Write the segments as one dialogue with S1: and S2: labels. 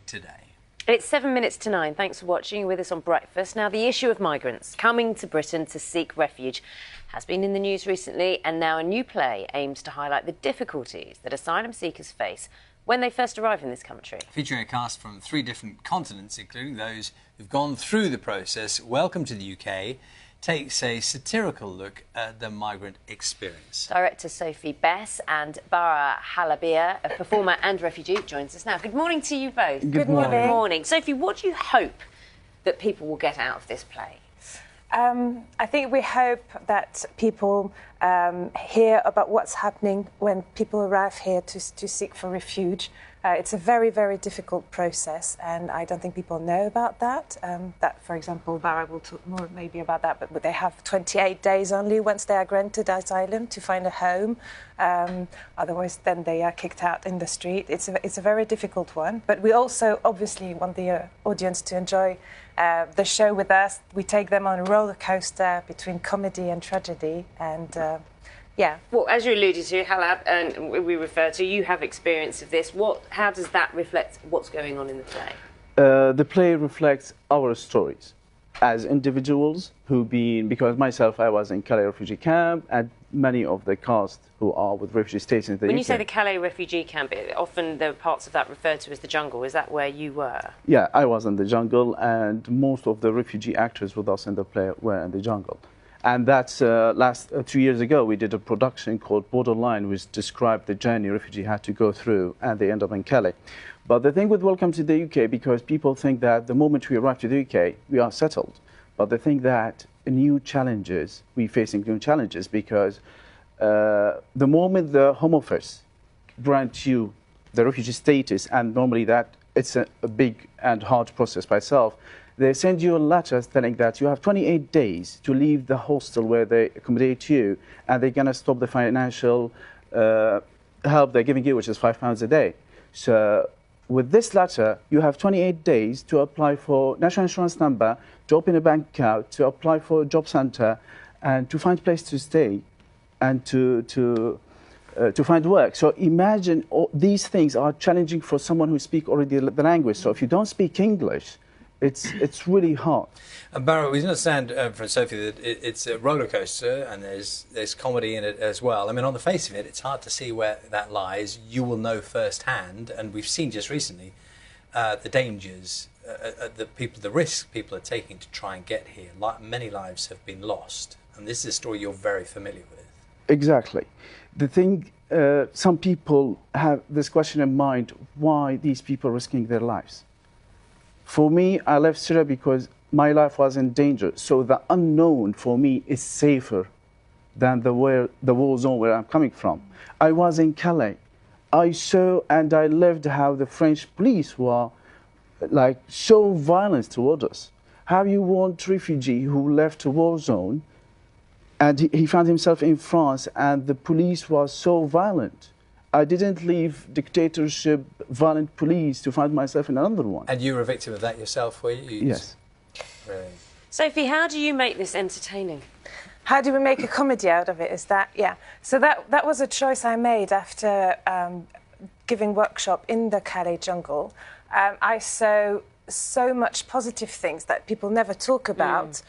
S1: today.
S2: It's 7 minutes to 9. Thanks for watching. You're with us on Breakfast. Now, the issue of migrants coming to Britain to seek refuge has been in the news recently, and now a new play aims to highlight the difficulties that asylum seekers face when they first arrive in this country.
S1: Featuring a cast from 3 different continents, including those who've gone through the process, Welcome to the UK takes a satirical look at the migrant experience.
S2: Director Sophie Bess and Bara Halabia, a performer and refugee, joins us now. Good morning to you both.
S3: Good morning.
S2: Good morning. Sophie, what do you hope that people will get out of this play?
S3: I think we hope that people hear about what's happening when people arrive here to seek for refuge. It's a very, very difficult process, and I don't think people know about that. For example, Bara will talk more maybe about that, but they have 28 days only once they are granted asylum to find a home. Otherwise, then they are kicked out in the street. It's a very difficult one, but we also obviously want the audience to enjoy the show with us. We take them on a roller coaster between comedy and tragedy, and yeah.
S2: Well, as you alluded to, Halab, and we refer to, you have experience of this. How does that reflect what's going on in the play?
S4: The play reflects our stories as individuals because myself, I was in Calais refugee camp, and many of the cast who are with refugee status in the UK.
S2: When you say the Calais refugee camp, often there are parts of that referred to as the jungle. Is that where you were?
S4: Yeah, I was in the jungle, and most of the refugee actors with us in the play were in the jungle. And that's 2 years ago, we did a production called Borderline, which described the journey refugee had to go through, and they end up in Calais. But the thing with Welcome to the UK, because people think that the moment we arrive to the UK, we are settled. But they think that we're facing new challenges, because the moment the Home Office grants you the refugee status, and normally that it's a big and hard process by itself, they send you a letter telling that you have 28 days to leave the hostel where they accommodate you, and they're going to stop the financial help they're giving you, which is £5 a day. So with this letter, you have 28 days to apply for national insurance number, to open a bank account, to apply for a job centre, and to find a place to stay, and to find work. So imagine these things are challenging for someone who speaks already the language. So if you don't speak English, it's really hard.
S1: Bara, we understand from Sophie that it's a roller coaster, and there's comedy in it as well. I mean, on the face of it, it's hard to see where that lies. You will know firsthand, and we've seen just recently the dangers, the risks people are taking to try and get here. Many lives have been lost, and this is a story you're very familiar with.
S4: Exactly. The thing, some people have this question in mind: why these people are risking their lives? For me, I left Syria because my life was in danger. So the unknown for me is safer than the war zone where I'm coming from. I was in Calais. I saw and I lived how the French police were so violent toward us. How you want refugee who left a war zone, and he found himself in France, and the police was so violent. I didn't leave dictatorship, violent police to find myself in another one.
S1: And you were a victim of that yourself, were you?
S4: Yes.
S1: Really?
S2: Sophie, how do you make this entertaining?
S3: How do we make a comedy out of it? So that was a choice I made after giving workshop in the Calais jungle. I saw so much positive things that people never talk about.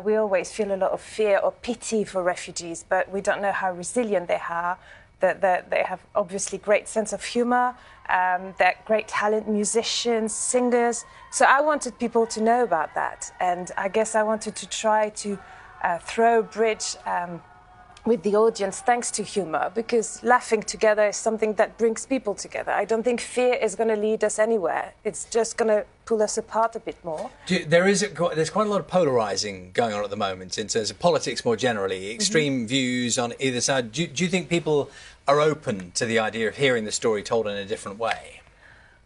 S3: We always feel a lot of fear or pity for refugees, but we don't know how resilient they are. That they have obviously great sense of humour, they're great talent, musicians, singers. So I wanted people to know about that, and I guess I wanted to try to throw a bridge with the audience thanks to humour, because laughing together is something that brings people together. I don't think fear is going to lead us anywhere. It's just going to pull us apart a bit more.
S1: There's quite a lot of polarising going on at the moment in terms of politics more generally, extreme views on either side. Do you think people are open to the idea of hearing the story told in a different way?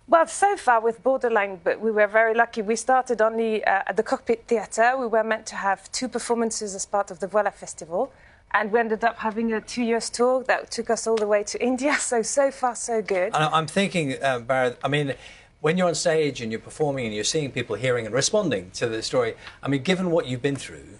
S3: Well, so far with Borderline, but we were very lucky. We started only at the Cockpit Theatre. We were meant to have 2 performances as part of the Voila Festival. And we ended up having a 2-year tour that took us all the way to India. So far, so good.
S1: And I'm thinking, Bara, I mean, when you're on stage and you're performing and you're seeing people hearing and responding to the story, I mean, given what you've been through,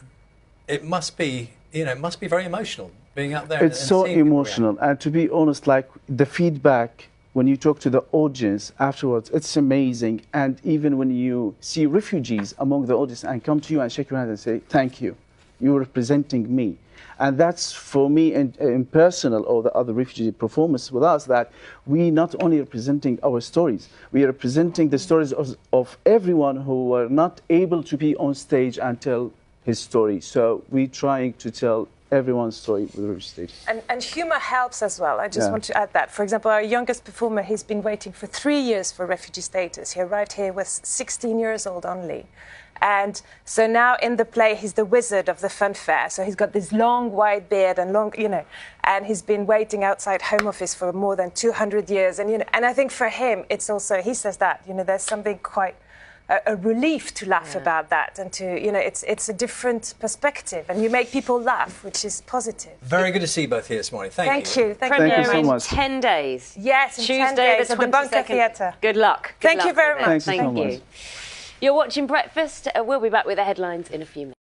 S1: it must be, it must be very emotional being up there.
S4: It's so emotional. And to be honest, the feedback when you talk to the audience afterwards, it's amazing. And even when you see refugees among the audience and come to you and shake your hand and say, thank you, you're representing me. And that's for me in personal or the other refugee performance with us, that we not only representing our stories, we are representing the stories of everyone who were not able to be on stage and tell his story. So we're trying to tell everyone's story with refugee stage.
S3: And humour helps as well. I just want to add that. For example, our youngest performer, he's been waiting for 3 years for refugee status. He arrived here was 16 years old only. And so now in the play, he's the wizard of the funfair. So he's got this long white beard and long, and he's been waiting outside Home Office for more than 200 years. And, and I think for him, it's also, he says that, there's something quite a relief to laugh about that, and to it's a different perspective, and you make people laugh, which is positive.
S1: Very good to see you both here this morning. Thank you.
S3: Thank
S4: you so much.
S2: 10 days.
S3: Yes, in
S2: Tuesday
S3: 10 days
S2: the
S3: at the Bunker
S2: 22nd.
S3: Theatre.
S2: Good luck.
S3: Thank you very much.
S4: Thank you so much.
S2: You're watching Breakfast. We'll be back with the headlines in a few minutes.